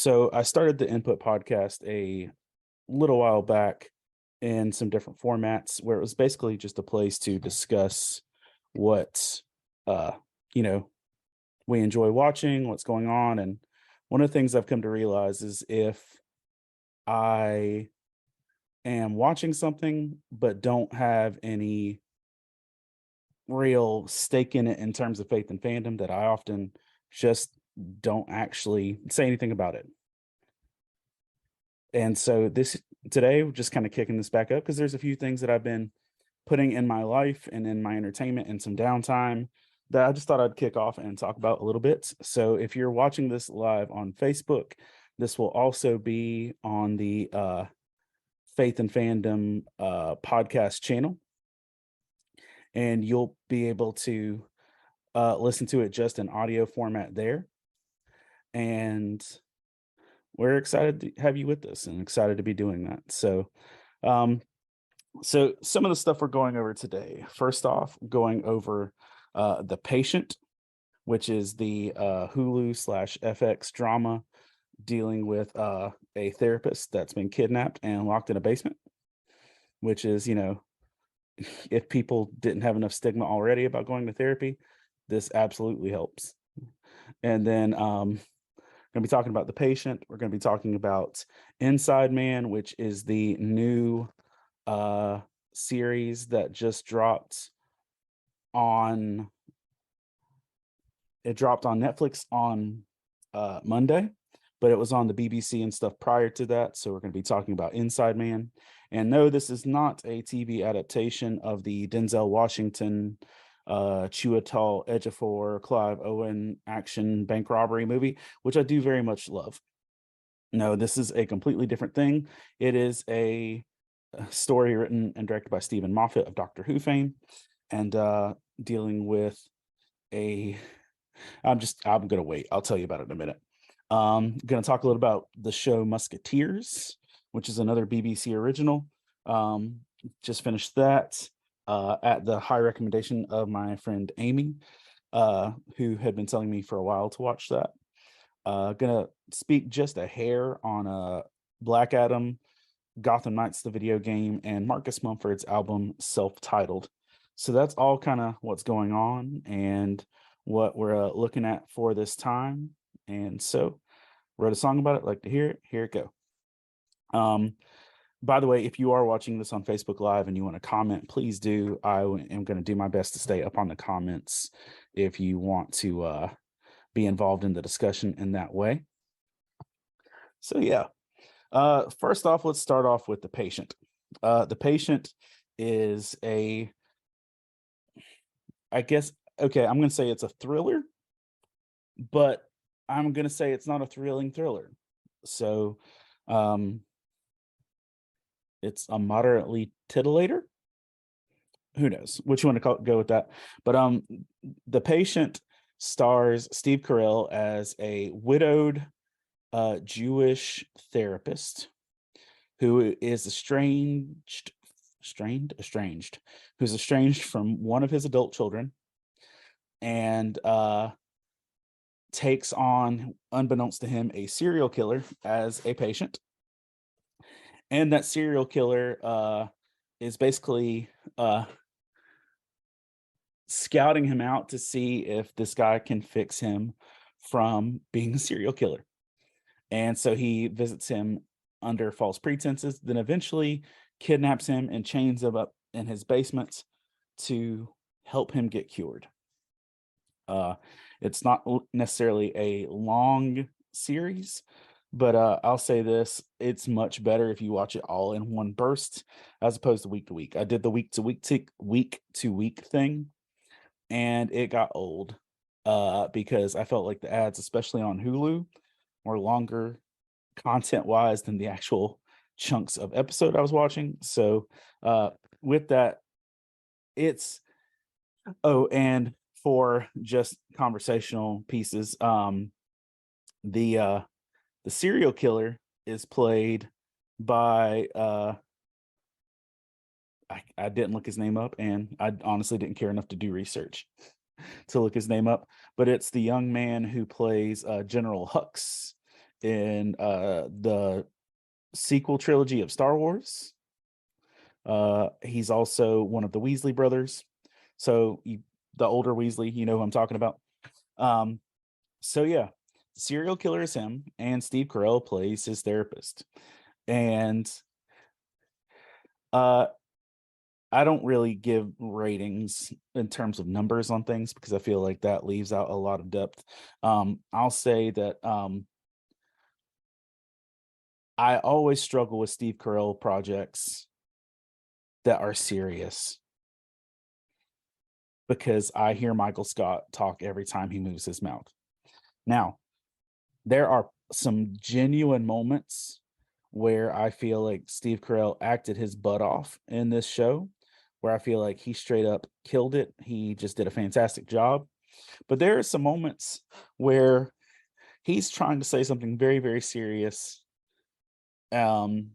So I started the Input podcast a little while back in some different formats where it was basically just a place to discuss what uh you know we enjoy watching, what's going on. And one of the things I've come to realize is if I am watching something but don't have any real stake in it in terms of faith and fandom, that I often just don't actually say anything about it. And so this today, we're just kind of kicking this back up because there's a few things that I've been putting in my life and in my entertainment and some downtime that I just thought I'd kick off and talk about a little bit. So if you're watching this live on Facebook, this will also be on the Faith and Fandom podcast channel, and you'll be able to listen to it just in audio format there. And we're excited to have you with us and excited to be doing that. Um, so some of the stuff we're going over today. First off, going over The Patient, which is the Hulu slash FX drama dealing with a therapist that's been kidnapped and locked in a basement, which is, if people didn't have enough stigma already about going to therapy, this absolutely helps. And then going to be talking about The Patient. We're going to be talking about Inside Man, which is the new series that just dropped on Netflix on Monday, but it was on the BBC and stuff prior to that. So we're going to be talking about Inside Man. And no, this is not a TV adaptation of the Denzel Washington, Chiwetel Ejiofor, Clive Owen action bank robbery movie, which I do very much love. No, this is a completely different thing. It is a story written and directed by Stephen Moffat of Doctor Who fame, and dealing with a. I'm gonna wait. I'll tell you about it in a minute. Gonna talk a little about the show Musketeers, which is another BBC original. Just finished that at the high recommendation of my friend Amy, who had been telling me for a while to watch that. Gonna speak just a hair on Black Adam, Gotham Knights, the video game, and Marcus Mumford's album Self-Titled. So that's all kind of what's going on and what we're looking at for this time. And so wrote a song about it. Like to hear it? Here it go. By the way, if you are watching this on Facebook Live and you want to comment, please do. Am going to do my best to stay up on the comments if you want to be involved in the discussion in that way. So yeah, first off, let's start off with The Patient. The Patient is I guess, okay, I'm going to say it's a thriller, but I'm going to say it's not a thrilling thriller. So it's a moderately titillator. Who knows which one to go with that. But The Patient stars Steve Carell as a widowed Jewish therapist who is who's estranged from one of his adult children, and takes on, unbeknownst to him, a serial killer as a patient. And that serial killer is basically scouting him out to see if this guy can fix him from being a serial killer. And so he visits him under false pretenses, then eventually kidnaps him and chains him up in his basement to help him get cured. It's not necessarily a long series, but I'll say this: it's much better if you watch it all in one burst as opposed to week to week. I did the week to week thing, and it got old because I felt like the ads, especially on Hulu, were longer content wise than the actual chunks of episode I was watching. So with that, it's and for just conversational pieces, the serial killer is played by I didn't look his name up, and I honestly didn't care enough to do research to look his name up, but it's the young man who plays General Hux in the sequel trilogy of Star Wars. He's also one of the Weasley brothers. So the older Weasley, you know who I'm talking about. So yeah, the serial killer is him, and Steve Carell plays his therapist. And uh I don't really give ratings in terms of numbers on things because I feel like that leaves out a lot of depth. I'll say that I always struggle with Steve Carell projects that are serious because I hear Michael Scott talk every time he moves his mouth. Now, there are some genuine moments where I feel like Steve Carell acted his butt off in this show, where I feel like he straight up killed it. He just did a fantastic job. But there are some moments where he's trying to say something very, very serious, um,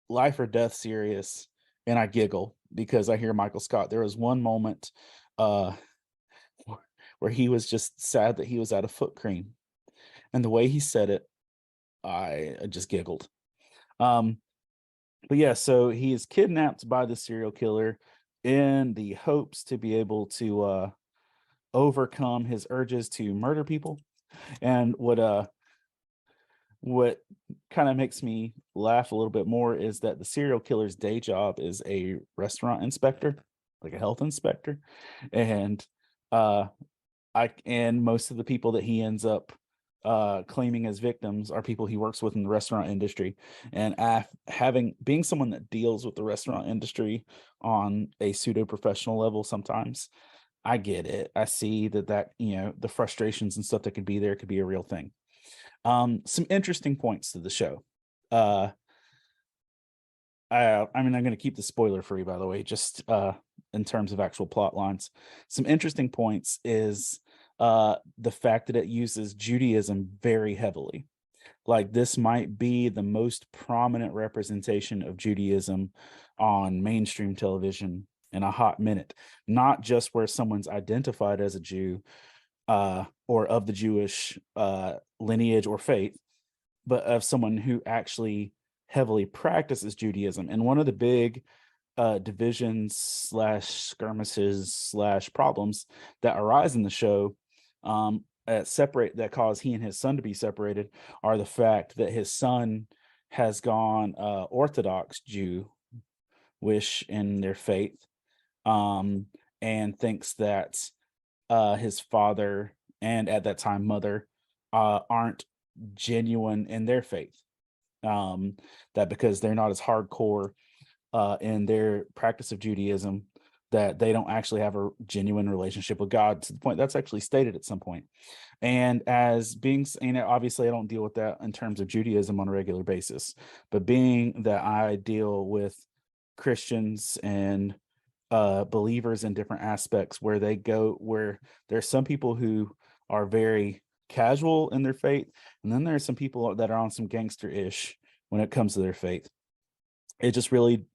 life or death serious, and I giggle because I hear Michael Scott. There was one moment uh, where he was just sad that he was out of foot cream, and the way he said it, I just giggled. Um, but yeah, so he is kidnapped by the serial killer in the hopes to be able to overcome his urges to murder people. And what kind of makes me laugh a little bit more is that the serial killer's day job is a restaurant inspector, like a health inspector. And uh and most of the people that he ends up claiming as victims are people he works with in the restaurant industry. And having being someone that deals with the restaurant industry on a pseudo professional level sometimes, I get it. I see that the frustrations and stuff that could be there could be a real thing. Some interesting points to the show. Uh, I mean, I'm going to keep the spoiler free, by the way, just in terms of actual plot lines. Some interesting points is the fact that it uses Judaism very heavily. Like, this might be the most prominent representation of Judaism on mainstream television in a hot minute, not just where someone's identified as a Jew or of the Jewish lineage or faith, but of someone who actually heavily practices Judaism. And one of the big divisions slash skirmishes slash problems that arise in the show that cause he and his son to be separated are the fact that his son has gone Orthodox Jewish in their faith, and thinks that his father and at that time mother aren't genuine in their faith. That because they're not as hardcore in their practice of Judaism, that they don't actually have a genuine relationship with God, to the point that's actually stated at some point. And as being, obviously I don't deal with that in terms of Judaism on a regular basis, but being that I deal with Christians and believers in different aspects where there's some people who are very casual in their faith, and then there's some people that are on some gangster-ish when it comes to their faith. It just really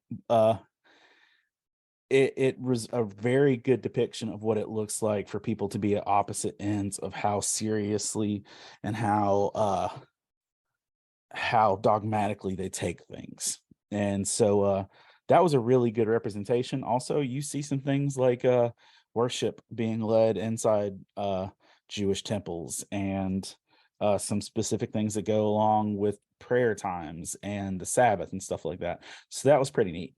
it was a very good depiction of what it looks like for people to be at opposite ends of how seriously and how dogmatically they take things. And so that was a really good representation. Also, you see some things like worship being led inside Jewish temples, and some specific things that go along with prayer times and the Sabbath and stuff like that. So that was pretty neat.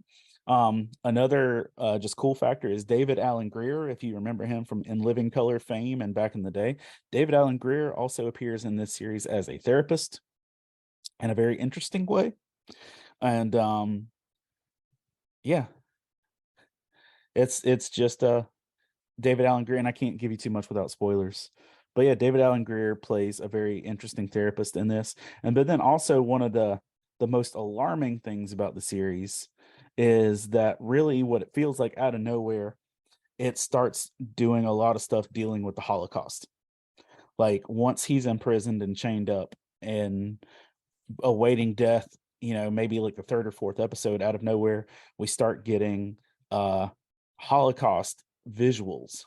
Another just cool factor is David Alan Grier. If you remember him from In Living Color fame and back in the day, David Alan Grier also appears in this series as a therapist in a very interesting way. And yeah, it's just David Alan Grier, and I can't give you too much without spoilers. But yeah, David Alan Grier plays a very interesting therapist in this. And but then also one of the most alarming things about the series is that really what it feels like out of nowhere, it starts doing a lot of stuff dealing with the Holocaust. Like, once he's imprisoned and chained up and awaiting death, maybe like the third or fourth episode, out of nowhere, we start getting Holocaust visuals.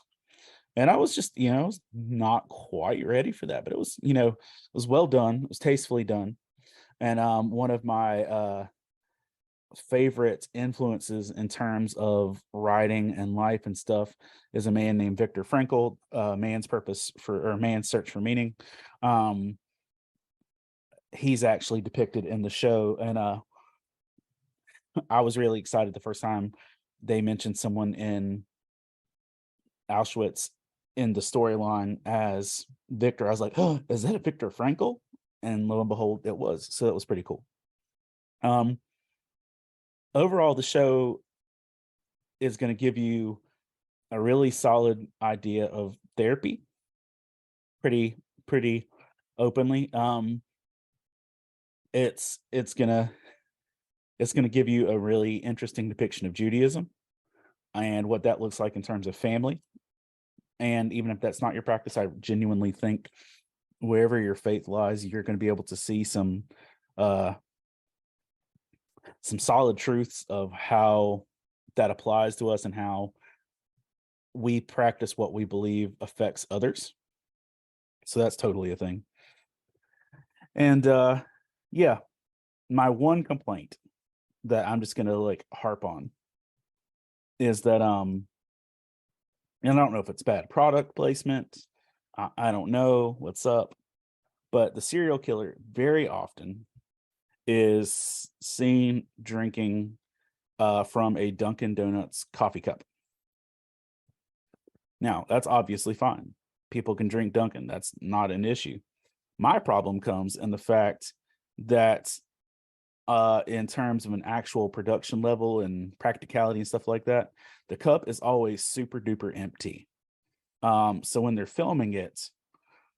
And I was just, I was not quite ready for that, but it was, it was well done. It was tastefully done. And one of my favorite influences in terms of writing and life and stuff is a man named Viktor Frankl, Man's Search for Meaning. Um, he's actually depicted in the show, and I was really excited the first time they mentioned someone in Auschwitz in the storyline as Victor. I was like, "Oh, is that a Viktor Frankl?" And lo and behold, it was. So it was pretty cool. Um, overall, the show is going to give you a really solid idea of therapy, pretty pretty openly. It's gonna give you a really interesting depiction of Judaism and what that looks like in terms of family. And even if that's not your practice, I genuinely think wherever your faith lies, you're going to be able to see uh some solid truths of how that applies to us and how we practice what we believe affects others. So that's totally a thing. And yeah, my one complaint that I'm just gonna like harp on is that and I don't know if it's bad product placement. I don't know what's up, but the serial killer very often is seen drinking from a Dunkin' Donuts coffee cup. Now, that's obviously fine. People can drink Dunkin'. That's not an issue. My problem comes in the fact that in terms of an actual production level and practicality and stuff like that, the cup is always super duper empty. So when they're filming it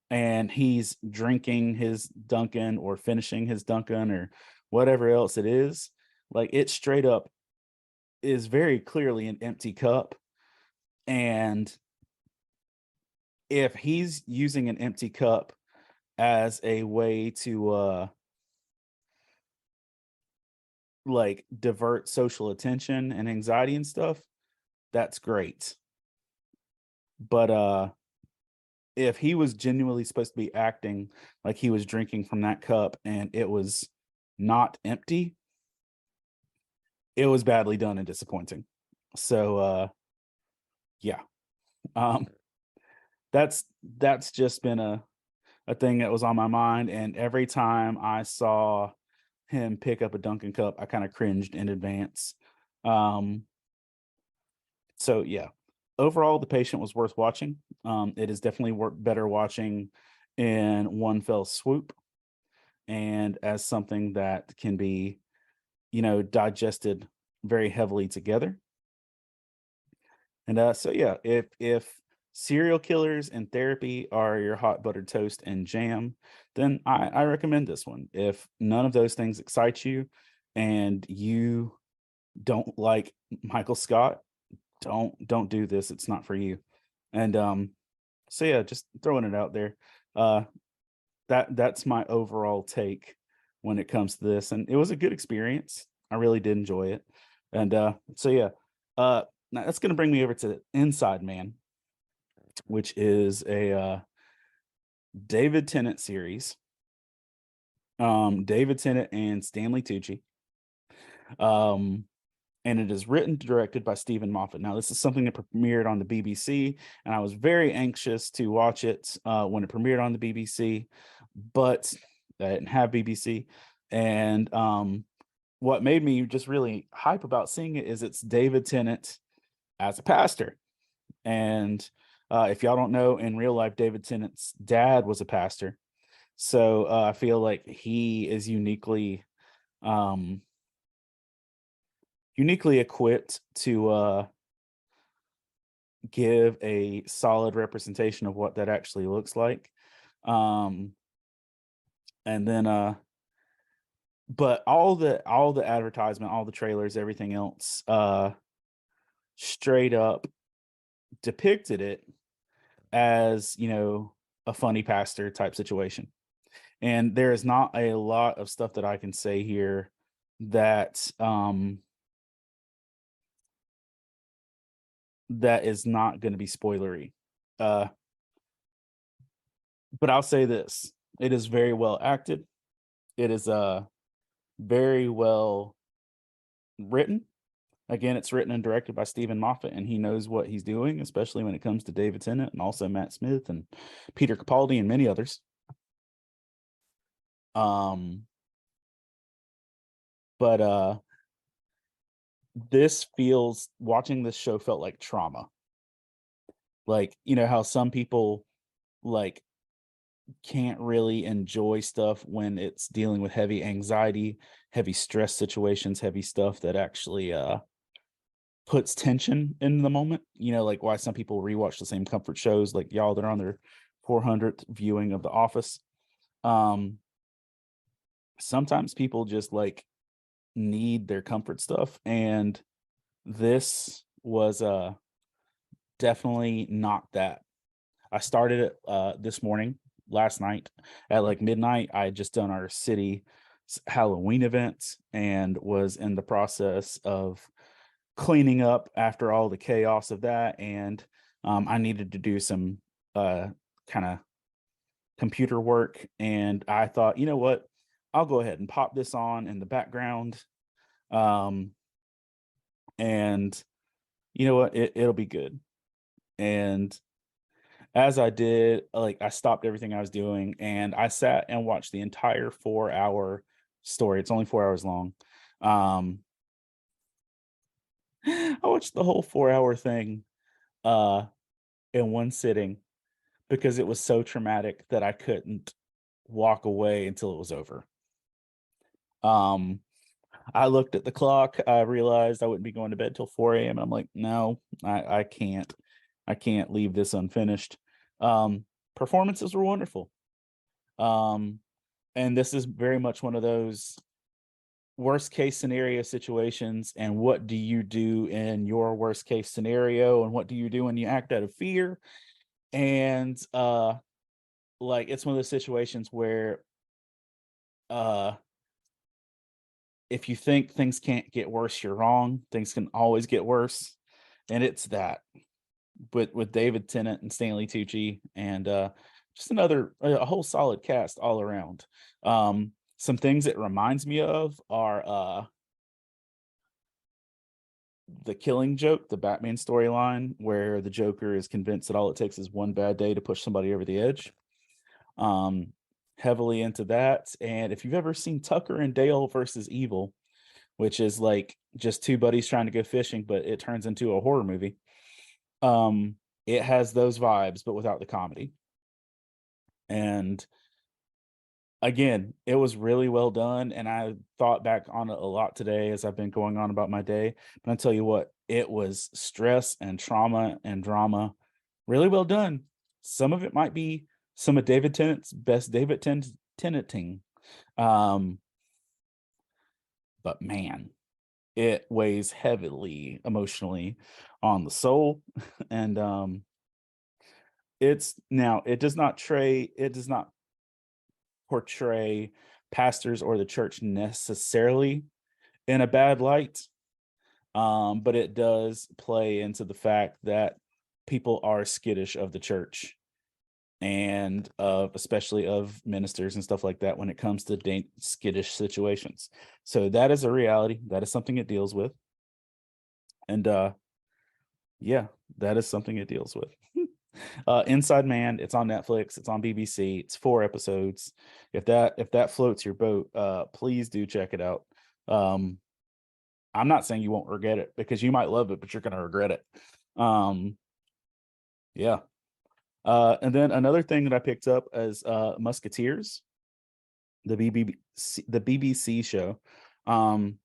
and he's drinking his Dunkin' or finishing his Dunkin' or whatever else it is, like it straight up is very clearly an empty cup. And if he's using an empty cup as a way to like divert social attention and anxiety and stuff, that's great. But if he was genuinely supposed to be acting like he was drinking from that cup and it was not empty, it was badly done and disappointing. So yeah. Um that's just been a thing that was on my mind, and every time I saw him pick up a Dunkin' cup, I kind of cringed in advance. Um so yeah. Overall, The Patient was worth watching. It is definitely better watching in one fell swoop and as something that can be, digested very heavily together. And so yeah, if serial killers and therapy are your hot buttered toast and jam, then I recommend this one. If none of those things excite you and you don't like Michael Scott, don't do this. It's not for you. And so yeah, just throwing it out there. Uh that's my overall take when it comes to this. And it was a good experience. I really did enjoy it. And so yeah. Now that's gonna bring me over to Inside Man, which is a David Tennant series. David Tennant and Stanley Tucci. Um and it is written and directed by Stephen Moffat. Now, this is something that premiered on the BBC, and I was very anxious to watch it when it premiered on the BBC, but I didn't have BBC. And what made me just really hype about seeing it is it's David Tennant as a pastor. And if y'all don't know, in real life, David Tennant's dad was a pastor. So I feel like he is um, uniquely equipped to give a solid representation of what that actually looks like. Um, and then but all the advertisement, all the trailers, everything else straight up depicted it as, a funny pastor type situation. And there is not a lot of stuff that I can say here that that is not going to be spoilery. But I'll say this: it is very well acted. It is very well written. Again, it's written and directed by Stephen Moffat, and he knows what he's doing, especially when it comes to David Tennant and also Matt Smith and Peter Capaldi and many others. But watching this show felt like trauma. Like, you know how some people like can't really enjoy stuff when it's dealing with heavy anxiety, heavy stress situations, heavy stuff that actually puts tension in the moment. You know, like why some people rewatch the same comfort shows, like y'all that are on their 400th viewing of The Office. Sometimes people just like need their comfort stuff, and this was definitely not that. I started it this morning, last night at like midnight. I had just done our city Halloween event and was in the process of cleaning up after all the chaos of that. And I needed to do some kind of computer work. And I thought, you know what? I'll go ahead and pop this on in the background. And you know what? It'll be good. And as I did, like I stopped everything I was doing and I sat and watched the entire 4 hour story. It's only 4 hours long. I watched the whole 4 hour thing uh in one sitting because it was so traumatic that I couldn't walk away until it was over. Um I looked at the clock, I realized I wouldn't be going to bed till 4 a.m. I'm like, no, I can't. I can't leave this unfinished. Um Performances were wonderful. Um and this is very much one of those worst case scenario situations, and what do you do in your worst case scenario, and what do you do when you act out of fear. And like it's one of those situations where uh if you think things can't get worse, you're wrong. Things can always get worse, and it's that. But with David Tennant and Stanley Tucci, and just a whole solid cast all around. Some things it reminds me of are the Killing Joke, the Batman storyline, where the Joker is convinced that all it takes is one bad day to push somebody over the edge. Um, Heavily into that. And if you've ever seen Tucker and Dale versus Evil, which is like just two buddies trying to go fishing, but it turns into a horror movie. It has those vibes, but without the comedy. And again, it was really well done. And I thought back on it a lot today as I've been going on about my day. But I tell you what, it was stress and trauma and drama. Really well done. Some of it might be some of David Tennant's best Tenanting. Um, but man, it weighs heavily emotionally on the soul. And it does not portray pastors or the church necessarily in a bad light. But it does play into the fact that people are skittish of the church and of especially of ministers and stuff like that when it comes to skittish situations. So that is a reality. That is something it deals with. And yeah, that is something it deals with. Inside Man, it's on Netflix, it's on BBC, it's 4 episodes. If that floats your boat, please do check it out. Um, I'm not saying you won't regret it, because you might love it, but you're gonna regret it. Yeah. And then another thing that I picked up is Musketeers, the BBC show. Um,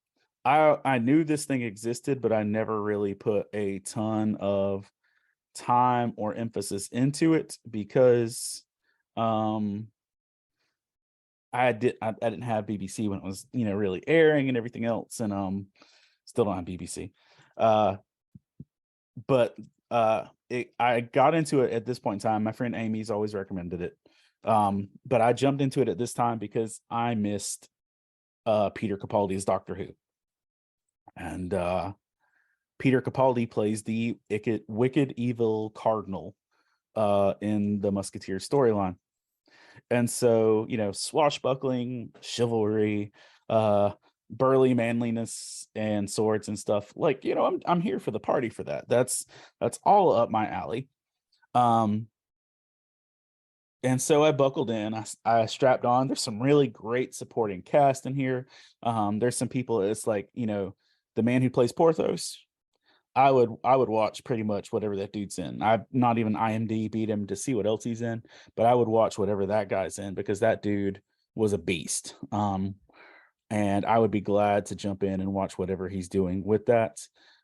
I knew this thing existed, but I never really put a ton of time or emphasis into it because um I didn't have BBC when it was, really airing and everything else, and still don't have BBC. Uh but I got into it at this point in time. My friend Amy's always recommended it. But I jumped into it at this time because I missed Peter Capaldi's Doctor Who. And Peter Capaldi plays the wicked evil cardinal in the Musketeers storyline. And so, swashbuckling, chivalry, burly manliness, and swords and stuff. Like, I'm here for the party for that. That's all up my alley. And so I buckled in. I strapped on. There's some really great supporting cast in here. There's some people. It's like, the man who plays Porthos. I would watch pretty much whatever that dude's in. I've not even IMDb'd him to see what else he's in, but I would watch whatever that guy's in because that dude was a beast. And I would be glad to jump in and watch whatever he's doing with that.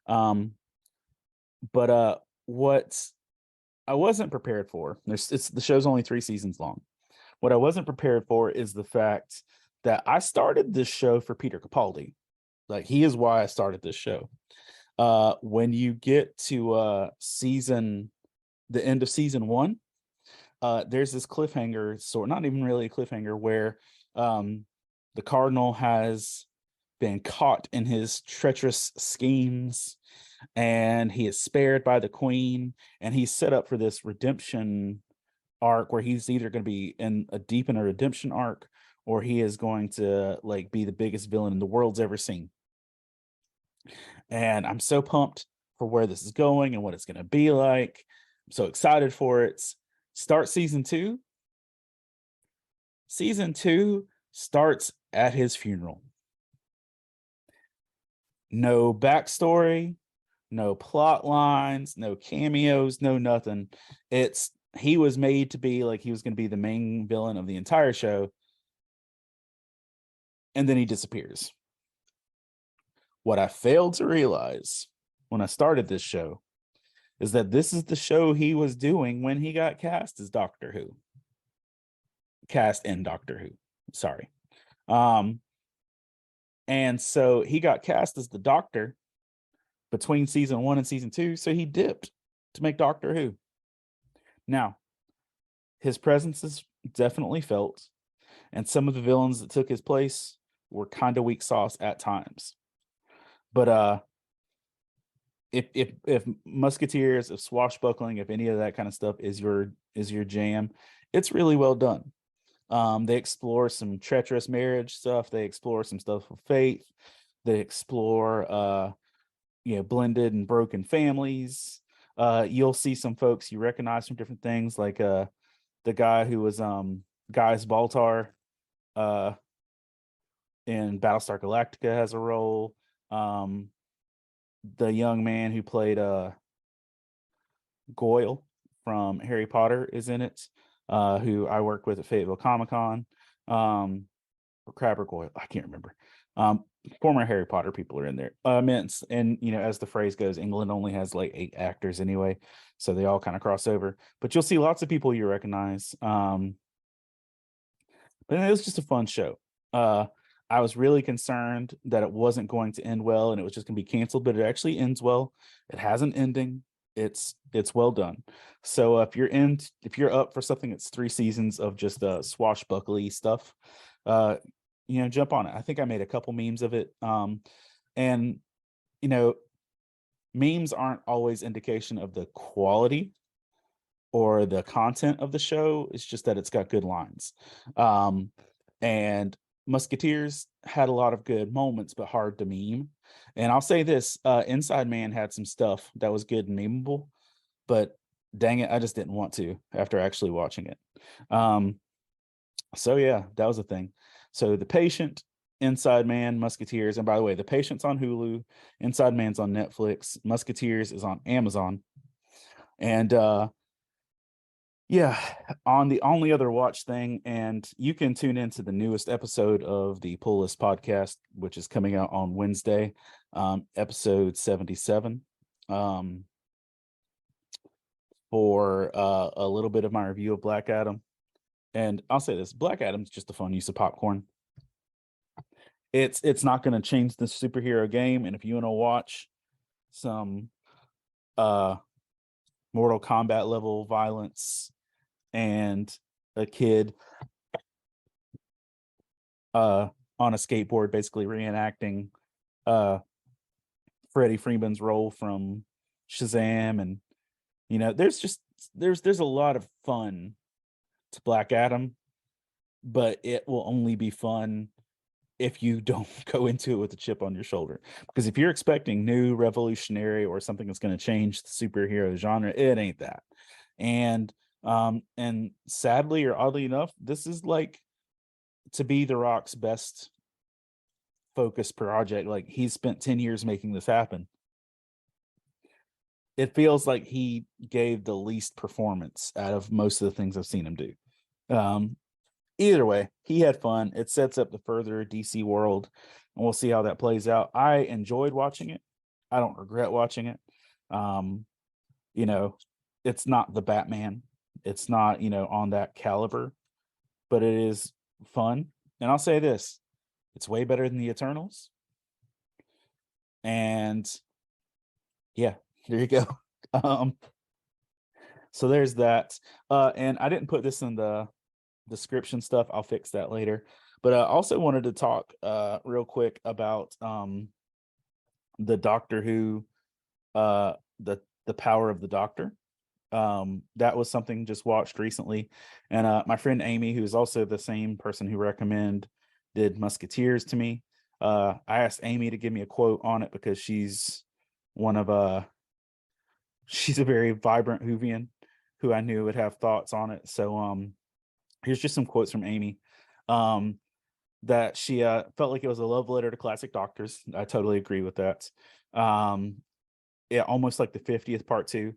But what I wasn't prepared for, the show's only 3 seasons long. What I wasn't prepared for is the fact that I started this show for Peter Capaldi. Like, he is why I started this show. When you get to the end of season 1, there's this cliffhanger, so not even really a cliffhanger, where the Cardinal has been caught in his treacherous schemes, and he is spared by the Queen, and he's set up for this redemption arc where he's either going to be deep in a redemption arc, or he is going to like be the biggest villain in the world's ever seen. And I'm so pumped for where this is going and what it's going to be like. I'm so excited for it. Start season 2. Season 2 starts at his funeral. No backstory, no plot lines, no cameos, no nothing. He was made to be like he was going to be the main villain of the entire show, and then he disappears. What I failed to realize when I started this show is that this is the show he was doing when he got cast as Doctor Who. Cast in Doctor Who. Sorry. And so he got cast as the Doctor between season 1 and season 2, so he dipped to make Doctor Who. Now, his presence is definitely felt, and some of the villains that took his place were kind of weak sauce at times. But if Musketeers, if swashbuckling, if any of that kind of stuff is your jam, it's really well done. They explore some treacherous marriage stuff. They explore some stuff with faith. They explore blended and broken families. You'll see some folks you recognize from different things, like the guy who was Gaius Baltar in Battlestar Galactica has a role. The young man who played Goyle from Harry Potter is in it, who I work with at Fayetteville Comic-Con. Or Crab or Goyle, I can't remember. Former Harry Potter people are in there. Immense. And, as the phrase goes, England only has like 8 actors anyway, so they all kind of cross over. But you'll see lots of people you recognize. But it was just a fun show. I was really concerned that it wasn't going to end well and it was just going to be canceled, but it actually ends well. It has an ending. It's well done. So if you're up for something that's 3 seasons of just swashbuckly stuff, jump on it. I think I made a couple memes of it. And memes aren't always indication of the quality or the content of the show. It's just that it's got good lines. And Musketeers had a lot of good moments, but hard to meme. And I'll say this, Inside Man had some stuff that was good and memeable, but dang it, I just didn't want to after actually watching it. So yeah, that was a thing. So The Patient, Inside Man, Musketeers, and by the way, The Patient's on Hulu, Inside Man's on Netflix, Musketeers is on Amazon. And yeah, on the only other watch thing, and you can tune into the newest episode of the Pull List podcast, which is coming out on Wednesday, episode 77, for a little bit of my review of Black Adam. And I'll say this, Black Adam's just a fun use of popcorn. It's not going to change the superhero game, and if you want to watch some Mortal Kombat level violence and a kid on a skateboard basically reenacting Freddie Freeman's role from Shazam, and there's just there's a lot of fun to Black Adam, but it will only be fun if you don't go into it with a chip on your shoulder. Because if you're expecting new, revolutionary, or something that's going to change the superhero genre, it ain't that. And sadly or oddly enough, this is like to be The Rock's best focused project. Like, he's spent 10 years making this happen. It feels like he gave the least performance out of most of the things I've seen him do. Um, Either way, he had fun. It sets up the further DC world, and we'll see how that plays out. I enjoyed watching it. I don't regret watching it. Um, you know, it's not the Batman. It's not, on that caliber, but it is fun. And I'll say this, it's way better than the Eternals. And yeah, there you go. Um, so there's that. And I didn't put this in the description stuff. I'll fix that later. But I also wanted to talk real quick about the Doctor Who, the Power of the Doctor. That was something just watched recently, and my friend Amy, who is also the same person who recommended Musketeers to me, I asked Amy to give me a quote on it because she's one of she's a very vibrant Whovian who I knew would have thoughts on it. So here's just some quotes from Amy. That she felt like it was a love letter to classic Doctors. I totally agree with that. Yeah, almost like the 50th part two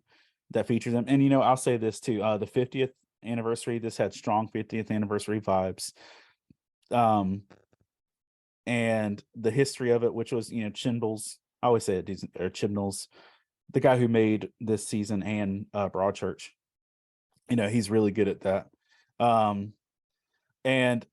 that features them. And I'll say this too: the 50th anniversary, this had strong 50th anniversary vibes. And the history of it, which was Chibnall's, I always say it, or Chibnall's, the guy who made this season and Broadchurch. He's really good at that. And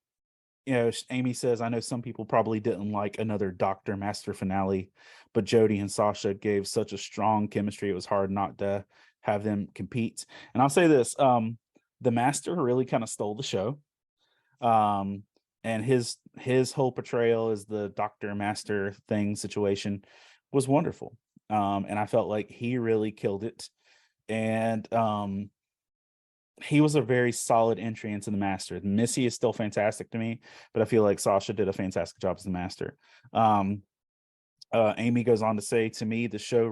Amy says, I know some people probably didn't like another Doctor Master finale, but Jodie and Sasha gave such a strong chemistry. It was hard not to have them compete. And I'll say this, the Master really kind of stole the show. And his whole portrayal as the Doctor Master thing situation was wonderful. And I felt like he really killed it. And he was a very solid entry into the Master. Missy is still fantastic to me, but I feel like Sasha did a fantastic job as the Master. Amy goes on to say, to me, the show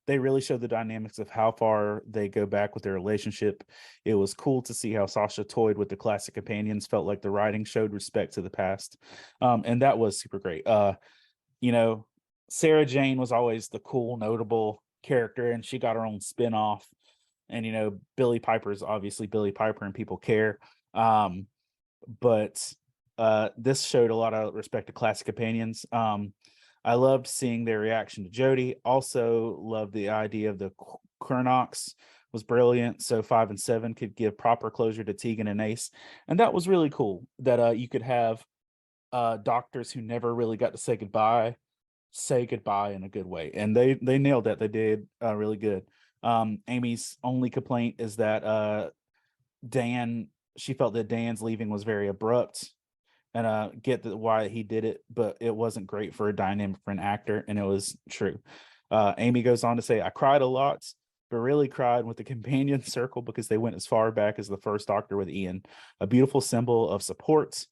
they really showed the dynamics of how far they go back with their relationship. It was cool to see how Sasha toyed with the classic companions, felt like the writing showed respect to the past. And that was super great. Sarah Jane was always the cool, notable character, and she got her own spin-off. And Billy Piper is obviously Billy Piper, and people care. But this showed a lot of respect to classic companions. I loved seeing their reaction to Jodie. Also loved the idea of the Kurnox was brilliant. So 5 and 7 could give proper closure to Tegan and Ace. And that was really cool that you could have doctors who never really got to say goodbye in a good way. And they nailed that. They did really good. Amy's only complaint is that she felt that Dan's leaving was very abrupt, and get why he did it, but it wasn't great for a dynamic for an actor, and it was true. Amy goes on to say, I cried a lot, but really cried with the companion circle because they went as far back as the first Doctor with Ian, a beautiful symbol of support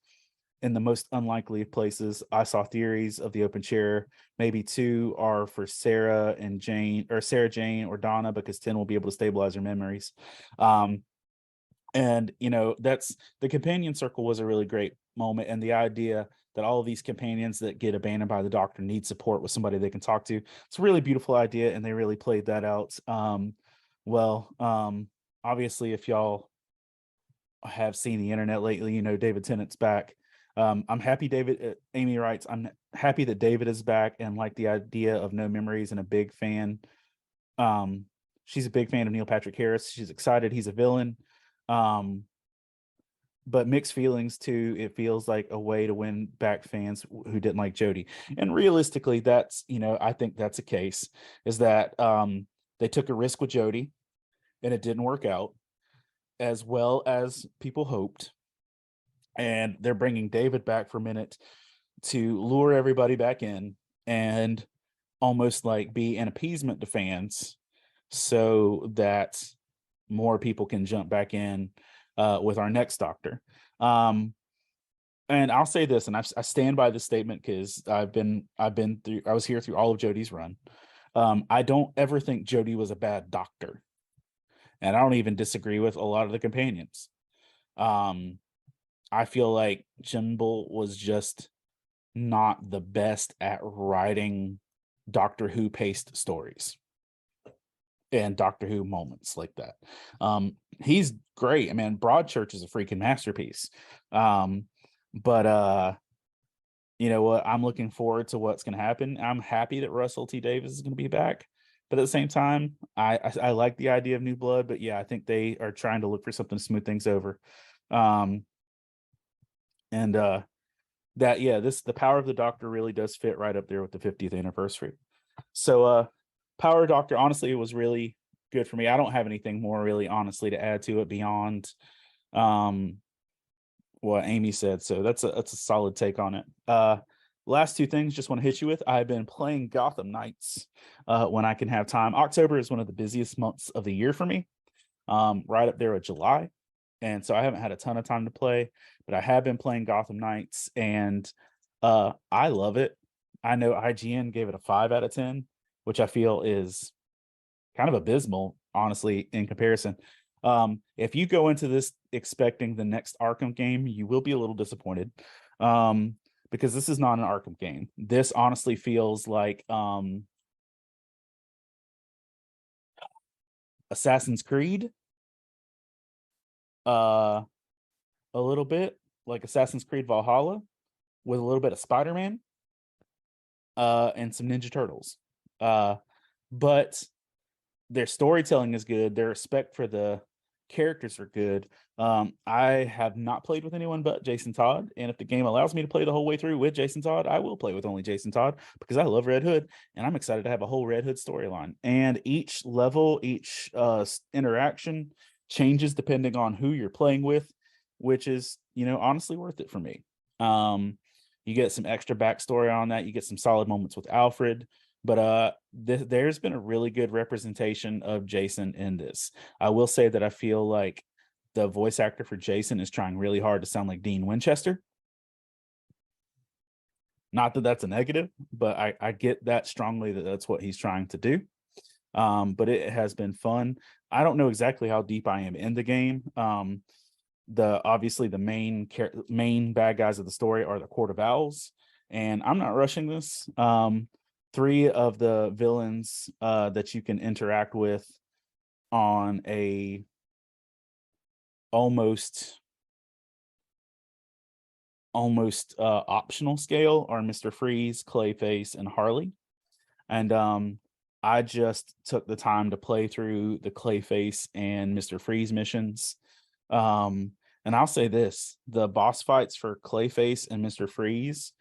in the most unlikely of places. I saw theories of the open chair. Maybe 2 are for Sarah Jane, or Donna, because 10 will be able to stabilize her memories. And that's the companion circle was a really great moment, and the idea that all of these companions that get abandoned by the Doctor need support with somebody they can talk to. It's a really beautiful idea, and they really played that out well. Obviously, if y'all have seen the internet lately, David Tennant's back. I'm happy Amy writes, I'm happy that David is back and like the idea of no memories, and a big fan. She's a big fan of Neil Patrick Harris. She's excited he's a villain. But mixed feelings too. It feels like a way to win back fans who didn't like Jodie. And realistically, that's, I think that's a case, is that they took a risk with Jodie and it didn't work out as well as people hoped. And they're bringing David back for a minute to lure everybody back in and almost like be an appeasement to fans so that more people can jump back in with our next Doctor. And I'll say this, and I stand by this statement because I've been through. I was here through all of Jodie's run. I don't ever think Jodie was a bad Doctor, and I don't even disagree with a lot of the companions. I feel like Jimble was just not the best at writing Doctor Who paced stories and Doctor Who moments like that. He's great. I mean, Broadchurch is a freaking masterpiece. But you know what? I'm looking forward to what's going to happen. I'm happy that Russell T Davies is going to be back. But at the same time, I like the idea of new blood. But yeah, I think they are trying to look for something to smooth things over. And that the Power of the Doctor really does fit right up there with the 50th anniversary. So Power Doctor, honestly, it was really good for me. I don't have anything more really honestly to add to it beyond what Amy said. So that's a solid take on it. Last two things just want to hit you with. I've been playing Gotham Knights when I can have time. October is one of the busiest months of the year for me, right up there with July. And so I haven't had a ton of time to play, but I have been playing Gotham Knights, and I love it. I know IGN gave it a 5 out of 10, which I feel is kind of abysmal, honestly, in comparison. If you go into this expecting the next Arkham game, you will be a little disappointed, because this is not an Arkham game. This honestly feels like Assassin's Creed, a little bit like Assassin's Creed Valhalla with a little bit of Spider-Man, and some Ninja Turtles. But their storytelling is good. Their respect for the characters are good. I have not played with anyone but Jason Todd, and if the game allows me to play the whole way through with Jason Todd, I will play with only Jason Todd because I love Red Hood, and I'm excited to have a whole Red Hood storyline. And each level, each interaction changes depending on who you're playing with, which is, honestly worth it for me. You get some extra backstory on that. You get some solid moments with Alfred. But there's been a really good representation of Jason in this. I will say that I feel like the voice actor for Jason is trying really hard to sound like Dean Winchester. Not that that's a negative, but I get that strongly that that's what he's trying to do. But it has been fun. I don't know exactly how deep I am in the game. Obviously the main bad guys of the story are the Court of Owls, and I'm not rushing this. 3 of the villains that you can interact with on a almost optional scale are Mr. Freeze, Clayface, and Harley. And I just took the time to play through the Clayface and Mr. Freeze missions. And I'll say this, the boss fights for Clayface and Mr. Freeze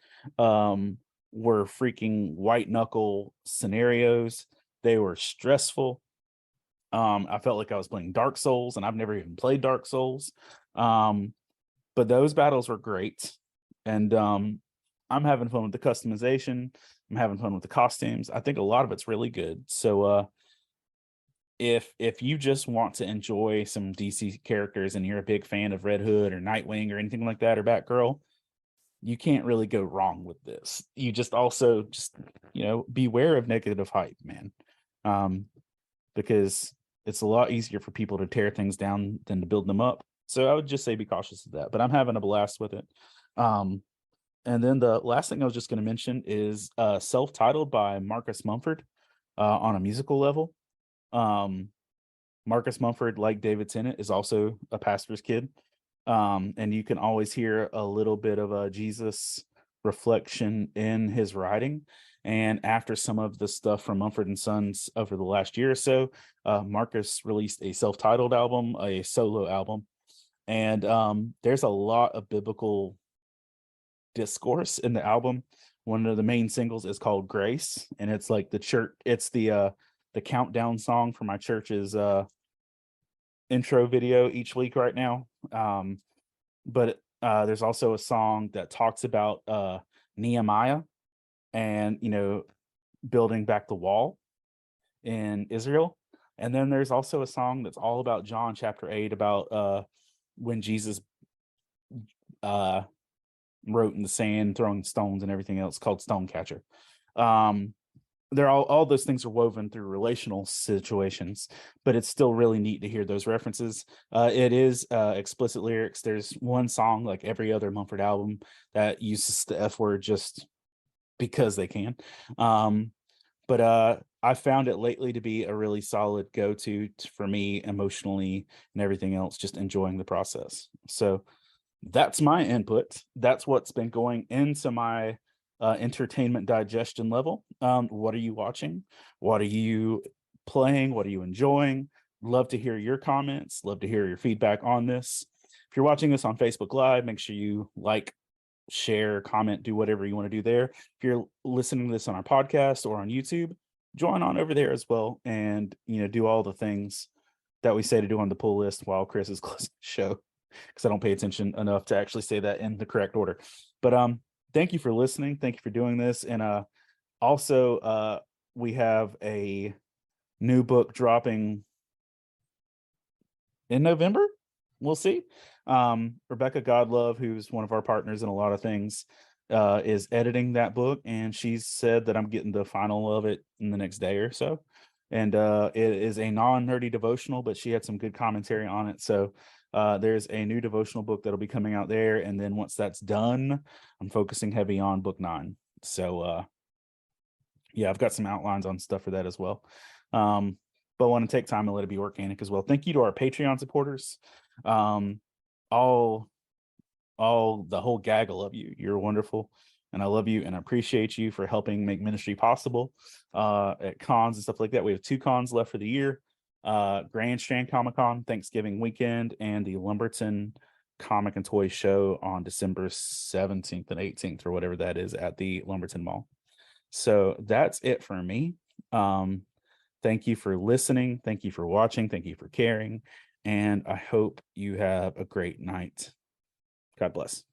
were freaking white knuckle scenarios. They were stressful. I felt like I was playing Dark Souls, and I've never even played Dark Souls. But those battles were great. And I'm having fun with the customization. I'm having fun with the costumes. I think a lot of it's really good. So if you just want to enjoy some DC characters and you're a big fan of Red Hood or Nightwing or anything like that, or Batgirl, you can't really go wrong with this. You just beware of negative hype, man. Because it's a lot easier for people to tear things down than to build them up. So I would just say be cautious of that, but I'm having a blast with it. And then the last thing I was just going to mention is self-titled by Marcus Mumford on a musical level. Marcus Mumford, like David Tennant, is also a pastor's kid. And you can always hear a little bit of a Jesus reflection in his writing. And after some of the stuff from Mumford and Sons over the last year or so, Marcus released a self-titled album, a solo album. And there's a lot of biblical discourse in the album. One of the main singles is called Grace, and it's like it's the countdown song for my church's intro video each week right now. But there's also a song that talks about Nehemiah and building back the wall in Israel. And then there's also a song that's all about John chapter 8, about when Jesus uh wrote in the sand, throwing stones and everything else, called Stonecatcher. Um, they're all those things are woven through relational situations, but it's still really neat to hear those references. It is explicit lyrics. There's one song, like every other Mumford album, that uses the F word just because they can. But I found it lately to be a really solid go-to for me emotionally and everything else, just enjoying the process. So that's my input. That's what's been going into my entertainment digestion level. What are you watching? What are you playing? What are you enjoying? Love to hear your comments. Love to hear your feedback on this. If you're watching this on Facebook Live, make sure you like, share, comment, do whatever you want to do there. If you're listening to this on our podcast or on YouTube, join on over there as well, and do all the things that we say to do on the pull list while Chris is closing the show, because I don't pay attention enough to actually say that in the correct order. But thank you for listening. Thank you for doing this. And also we have a new book dropping in November. We'll see. Rebecca Godlove, who's one of our partners in a lot of things, is editing that book, and she said that I'm getting the final of it in the next day or so. And it is a non-nerdy devotional, but she had some good commentary on it. So there's a new devotional book that'll be coming out there, and then once that's done, I'm focusing heavy on book 9. So yeah, I've got some outlines on stuff for that as well. But I want to take time and let it be organic as well. Thank you to our Patreon supporters. All the whole gaggle of you. You're wonderful, and I love you and I appreciate you for helping make ministry possible at cons and stuff like that. We have 2 cons left for the year: Grand Strand Comic Con Thanksgiving weekend, and the Lumberton Comic and Toy Show on December 17th and 18th, or whatever that is, at the Lumberton Mall. So that's it for me. Thank you for listening. Thank you for watching. Thank you for caring. And I hope you have a great night. God bless.